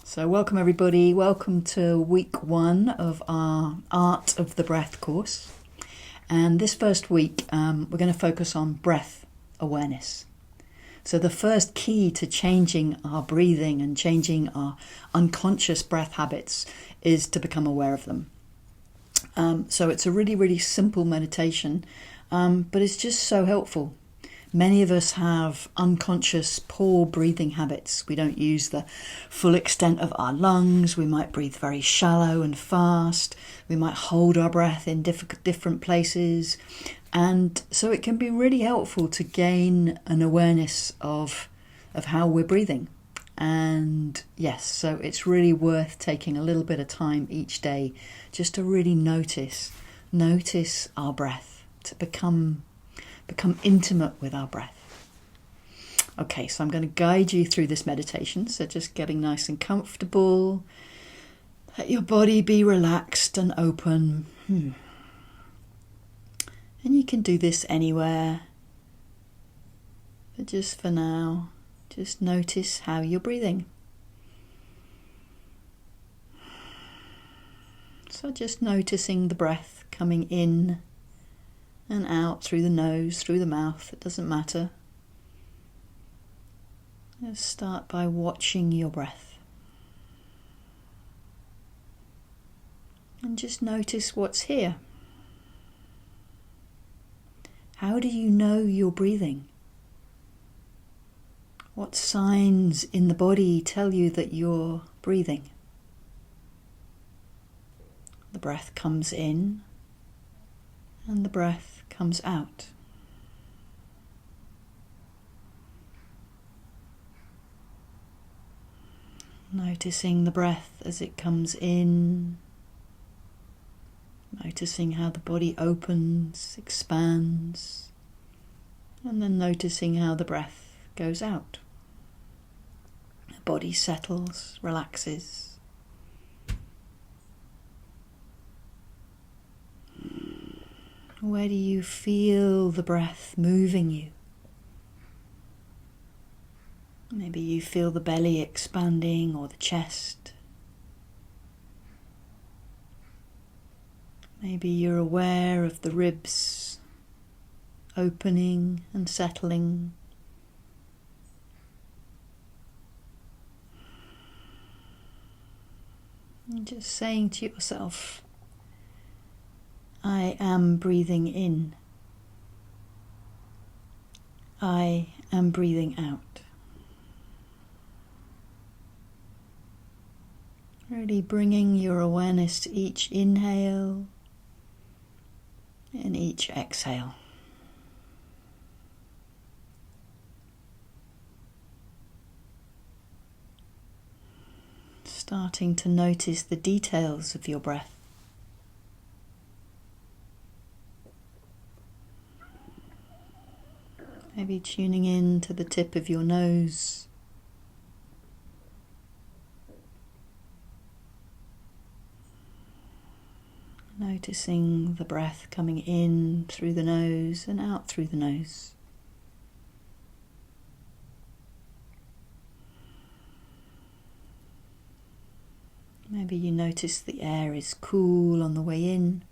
So welcome everybody, welcome to week 1 of our Art of the Breath course. And this first week we're going to focus on breath awareness. So the first key to changing our breathing and changing our unconscious breath habits is to become aware of them. So it's a really simple meditation, but it's just so helpful. Many of us have unconscious, poor breathing habits. We don't use the full extent of our lungs. We might breathe very shallow and fast. We might hold our breath in different places. And so it can be really helpful to gain an awareness of how we're breathing. And yes, so it's really worth taking a little bit of time each day just to really notice our breath, to become intimate with our breath. Okay, so I'm going to guide you through this meditation. So just getting nice and comfortable. Let your body be relaxed and open. And you can do this anywhere. But just for now, just notice how you're breathing. So just noticing the breath coming in and out through the nose, through the mouth, it doesn't matter. Let's start by watching your breath. And just notice what's here. How do you know you're breathing? What signs in the body tell you that you're breathing? The breath comes in and the breath comes out. Noticing the breath as it comes in, noticing how the body opens, expands, and then noticing how the breath goes out. The body settles, relaxes. Where do you feel the breath moving you? Maybe you feel the belly expanding or the chest. Maybe you're aware of the ribs opening and settling. And just saying to yourself, I am breathing in. I am breathing out. Really bringing your awareness to each inhale and each exhale. Starting to notice the details of your breath. Maybe tuning in to the tip of your nose. Noticing the breath coming in through the nose and out through the nose. Maybe you notice the air is cool on the way in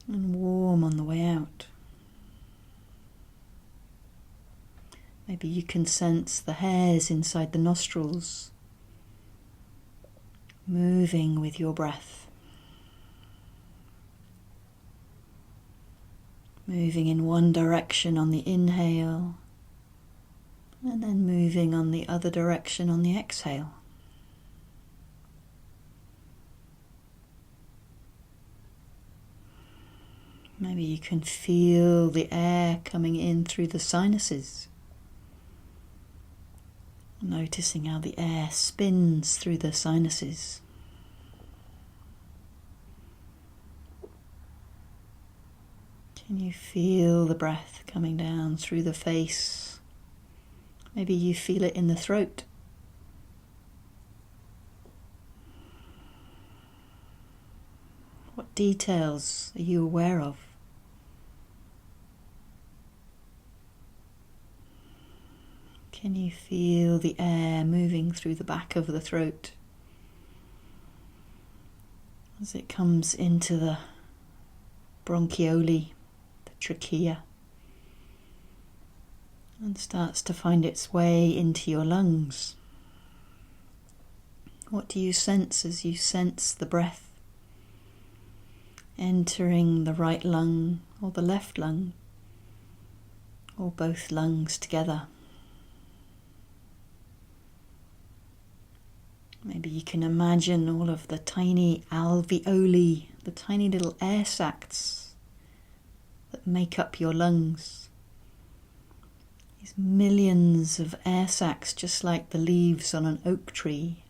and warm on the way out. Maybe you can sense the hairs inside the nostrils moving with your breath. Moving in one direction on the inhale and then moving on the other direction on the exhale. Maybe you can feel the air coming in through the sinuses. Noticing how the air spins through the sinuses. Can you feel the breath coming down through the face? Maybe you feel it in the throat. What details are you aware of? Can you feel the air moving through the back of the throat as it comes into the bronchioli, the trachea, and starts to find its way into your lungs? What do you sense as you sense the breath entering the right lung or the left lung, or both lungs together? Maybe you can imagine all of the tiny alveoli, the tiny little air sacs that make up your lungs. These millions of air sacs, just like the leaves on an oak tree,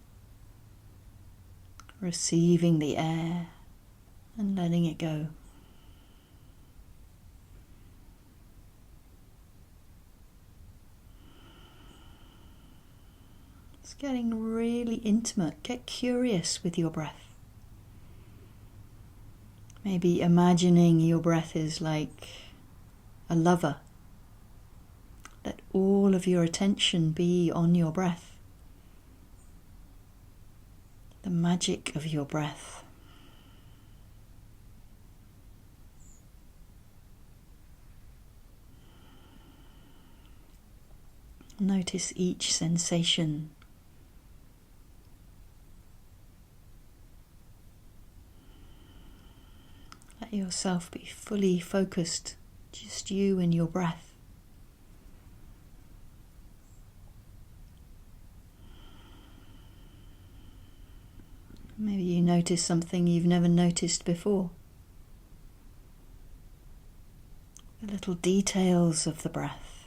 receiving the air and letting it go. It's getting really intimate. Get curious with your breath. Maybe imagining your breath is like a lover. Let all of your attention be on your breath. The magic of your breath. Notice each sensation. Let yourself be fully focused, just you and your breath. Maybe you notice something you've never noticed before. The little details of the breath.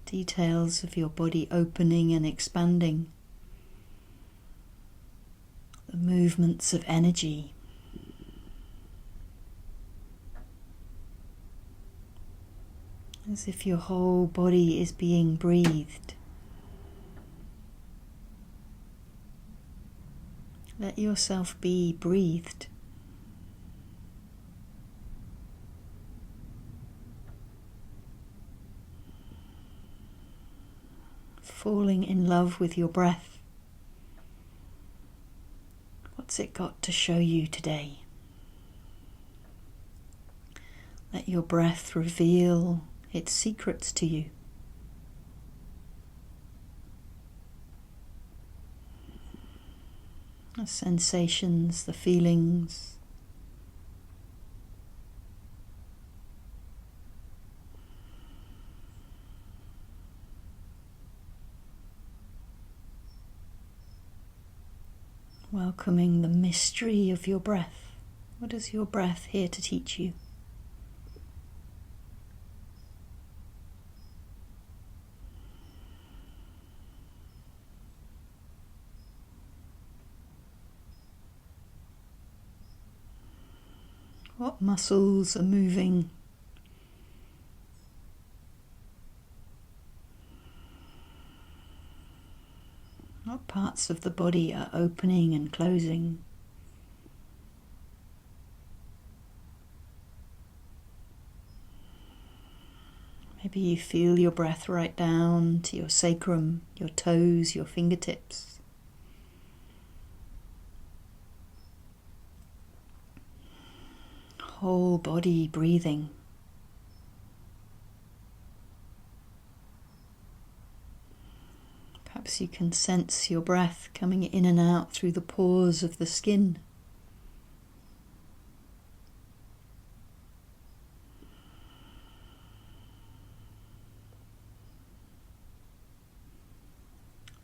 Details of your body opening and expanding. The movements of energy. As if your whole body is being breathed. Let yourself be breathed. Falling in love with your breath. What's it got to show you today? Let your breath reveal its secrets to you. The sensations, the feelings. Welcoming the mystery of your breath. What is your breath here to teach you? What muscles are moving? What parts of the body are opening and closing? Maybe you feel your breath right down to your sacrum, your toes, your fingertips. Whole body breathing. Perhaps you can sense your breath coming in and out through the pores of the skin.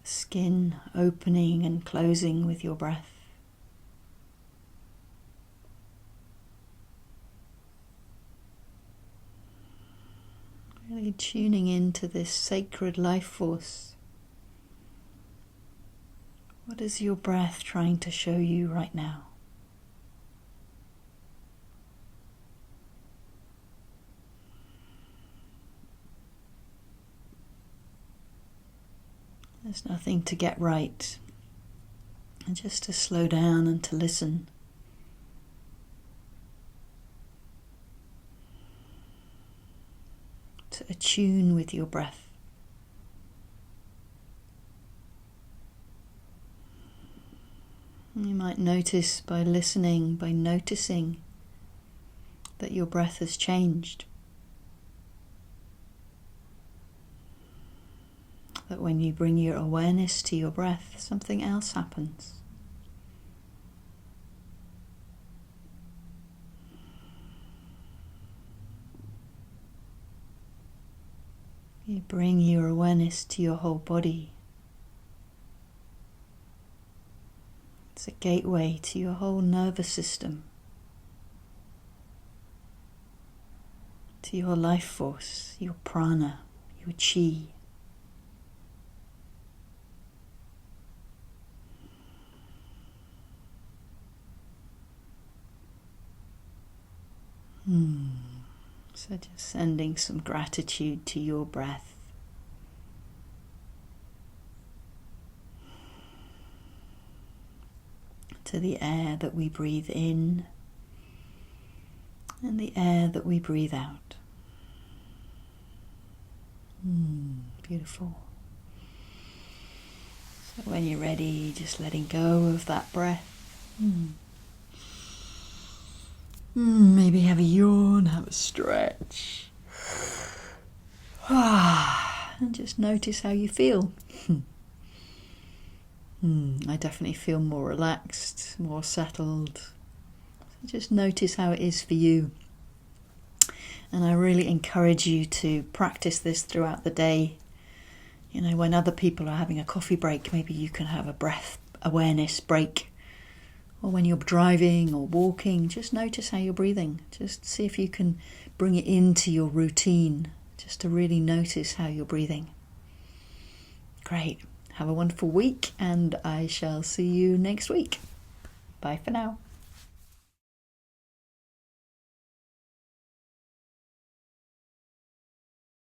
Skin opening and closing with your breath. Really tuning into this sacred life force. What is your breath trying to show you right now? There's nothing to get right, and just to slow down and to listen. To attune with your breath. might notice by listening, by noticing that your breath has changed. That when you bring your awareness to your breath, something else happens. You bring your awareness to your whole body. It's a gateway to your whole nervous system, to your life force, your prana, your chi. So just sending some gratitude to your breath. To the air that we breathe in and the air that we breathe out. Beautiful. So when you're ready, just letting go of that breath. Maybe have a yawn, have a stretch. And just notice how you feel. I definitely feel more relaxed, more settled. So just notice how it is for you. And I really encourage you to practice this throughout the day. You know, when other people are having a coffee break, maybe you can have a breath awareness break. Or when you're driving or walking, just notice how you're breathing. Just see if you can bring it into your routine, just to really notice how you're breathing. Great. Have a wonderful week, and I shall see you next week. Bye for now.